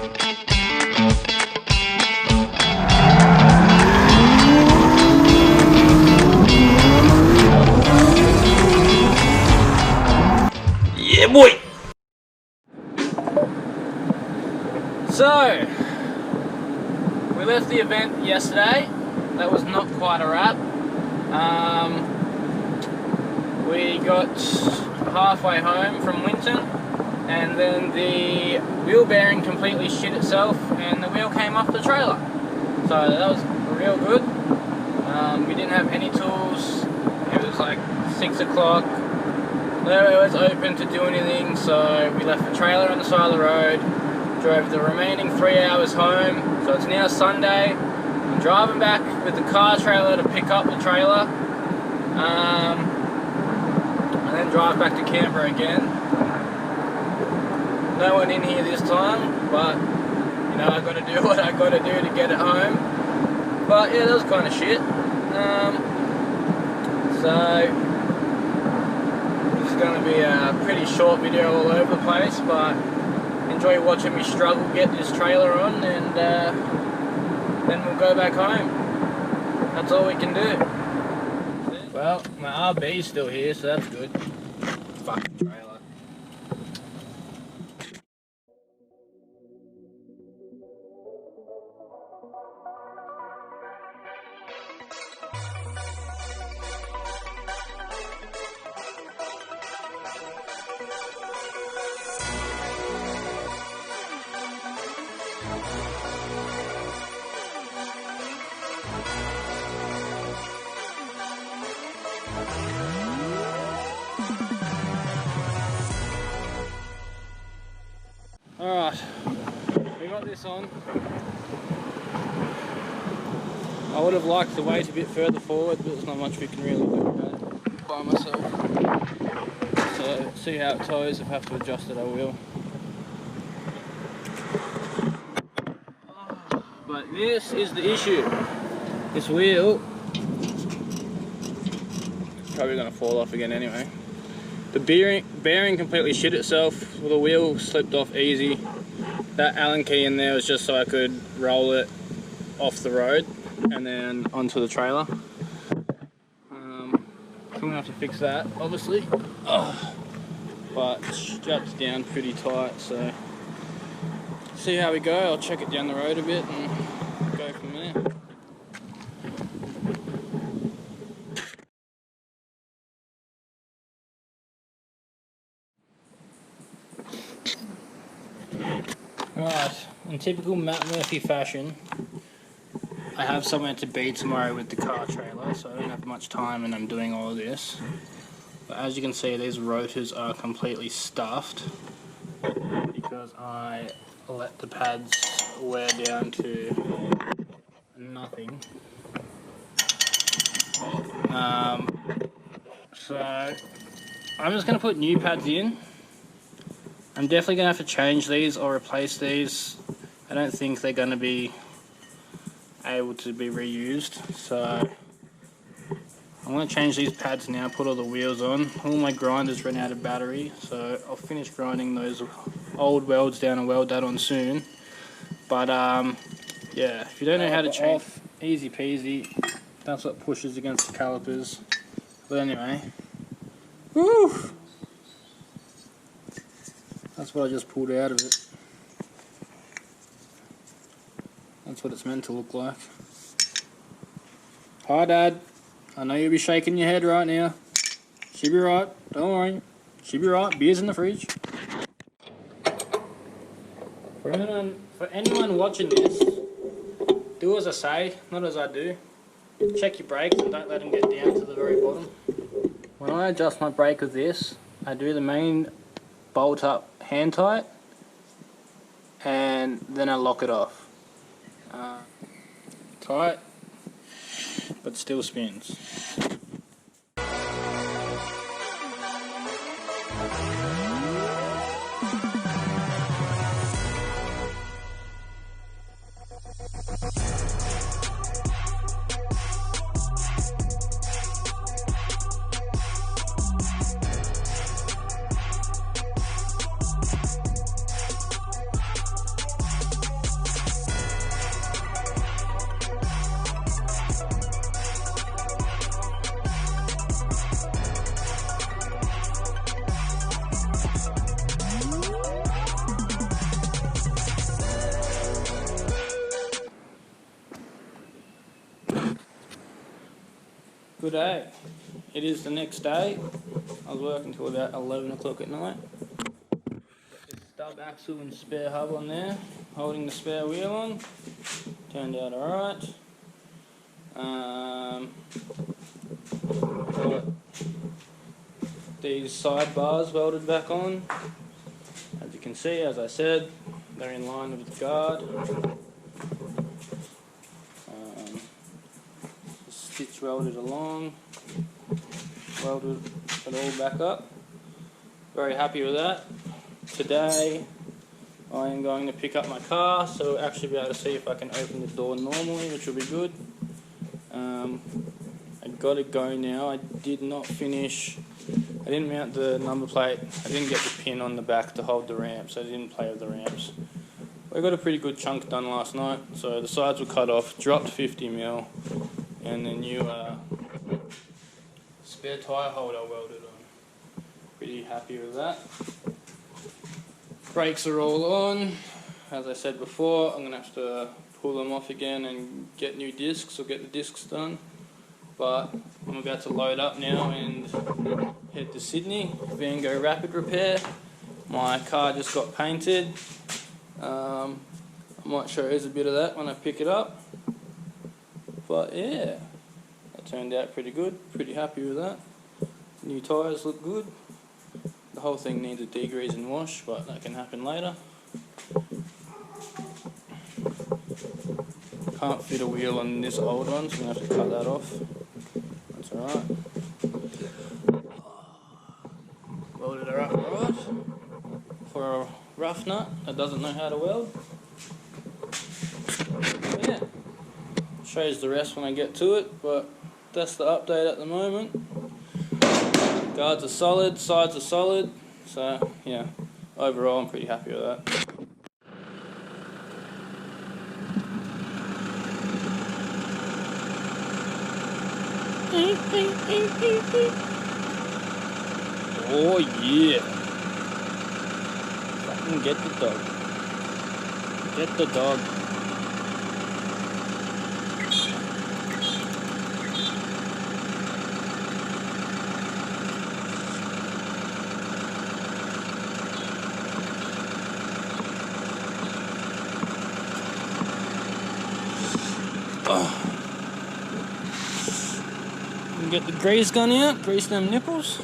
Yeah, boy! So, we left the event yesterday. That was not quite a wrap. We got halfway home from Winton, and then the wheel bearing completely shit itself and the wheel came off the trailer. So that was real good. We didn't have any tools. It was like 6 o'clock. Nowhere was open to do anything, so we left the trailer on the side of the road, drove the remaining 3 hours home. So it's now Sunday. I'm driving back with the car trailer to pick up the trailer, and then drive back to Canberra again. No one in here this time, but you know, I got to do what I got to do to get it home. But yeah, that was kind of shit. So this is going to be a pretty short video all over the place, but enjoy watching me struggle get this trailer on, and then we'll go back home. That's all we can do. Well, my RB's still here, so that's good. Fucking trailer. Alright, we got this on. I would have liked to wait a bit further forward, but there's not much we can really do about it by myself. So, see how it tows. If I have to adjust it, I will. But this is the issue. This wheel, probably going to fall off again anyway. The bearing completely shit itself. The wheel slipped off easy. That Allen key in there was just so I could roll it off the road and then onto the trailer. I'm gonna have to fix that, obviously. But it straps down pretty tight, so see how we go. I'll check it down the road a bit and go from there. Right, in typical Matt Murphy fashion, I have somewhere to be tomorrow with the car trailer, so I don't have much time and I'm doing all of this. But as you can see, these rotors are completely stuffed because I let the pads wear down to nothing. So I'm just going to put new pads in. I'm definitely going to have to change these or replace these. I don't think they're going to be able to be reused, so I'm going to change these pads now, put all the wheels on. All my grinders ran out of battery, so I'll finish grinding those old welds down and weld that on soon. But yeah, if you don't know how to change, easy peasy. That's what pushes against the calipers. But anyway, woo! That's what I just pulled out of it. That's what it's meant to look like. Hi Dad, I know you'll be shaking your head right now. She'll be right, don't worry. She'll be right, beer's in the fridge. For anyone watching this, do as I say, not as I do. Check your brakes and don't let them get down to the very bottom. When I adjust my brake with this, I do the main bolt up hand tight and then I lock it off. Tight, but still spins. Good day. It is the next day. I was working till about 11 o'clock at night. Got this stub axle and spare hub on there, holding the spare wheel on. Turned out alright. Got these side bars welded back on. As you can see, as I said, they're in line with the guard. Stitch welded along, welded it all back up. Very happy with that. Today I am going to pick up my car, so we'll actually be able to see if I can open the door normally, which will be good. I got to go now. I did not finish. I didn't mount the number plate. I didn't get the pin on the back to hold the ramps. I didn't play with the ramps. I got a pretty good chunk done last night. So the sides were cut off, dropped 50mm, and the new spare tyre holder welded on. Pretty happy with that. Brakes are all on. As I said before, I'm going to have to pull them off again and get new discs or get the discs done. But I'm about to load up now and head to Sydney, Vango Rapid Repair. My car just got painted. I might show you a bit of that when I pick it up. But yeah, that turned out pretty good. Pretty happy with that. New tyres look good. The whole thing needs a degrease and wash, but that can happen later. Can't fit a wheel on this old one, so I'm going to have to cut that off. That's alright. Welded her up right for a rough nut that doesn't know how to weld. Yeah, shows the rest when I get to it, but that's the update at the moment. Guards are solid, sides are solid, so yeah, overall I'm pretty happy with that. Oh yeah! Fucking get the dog. Get the dog. Get the grease gun out, grease them nipples.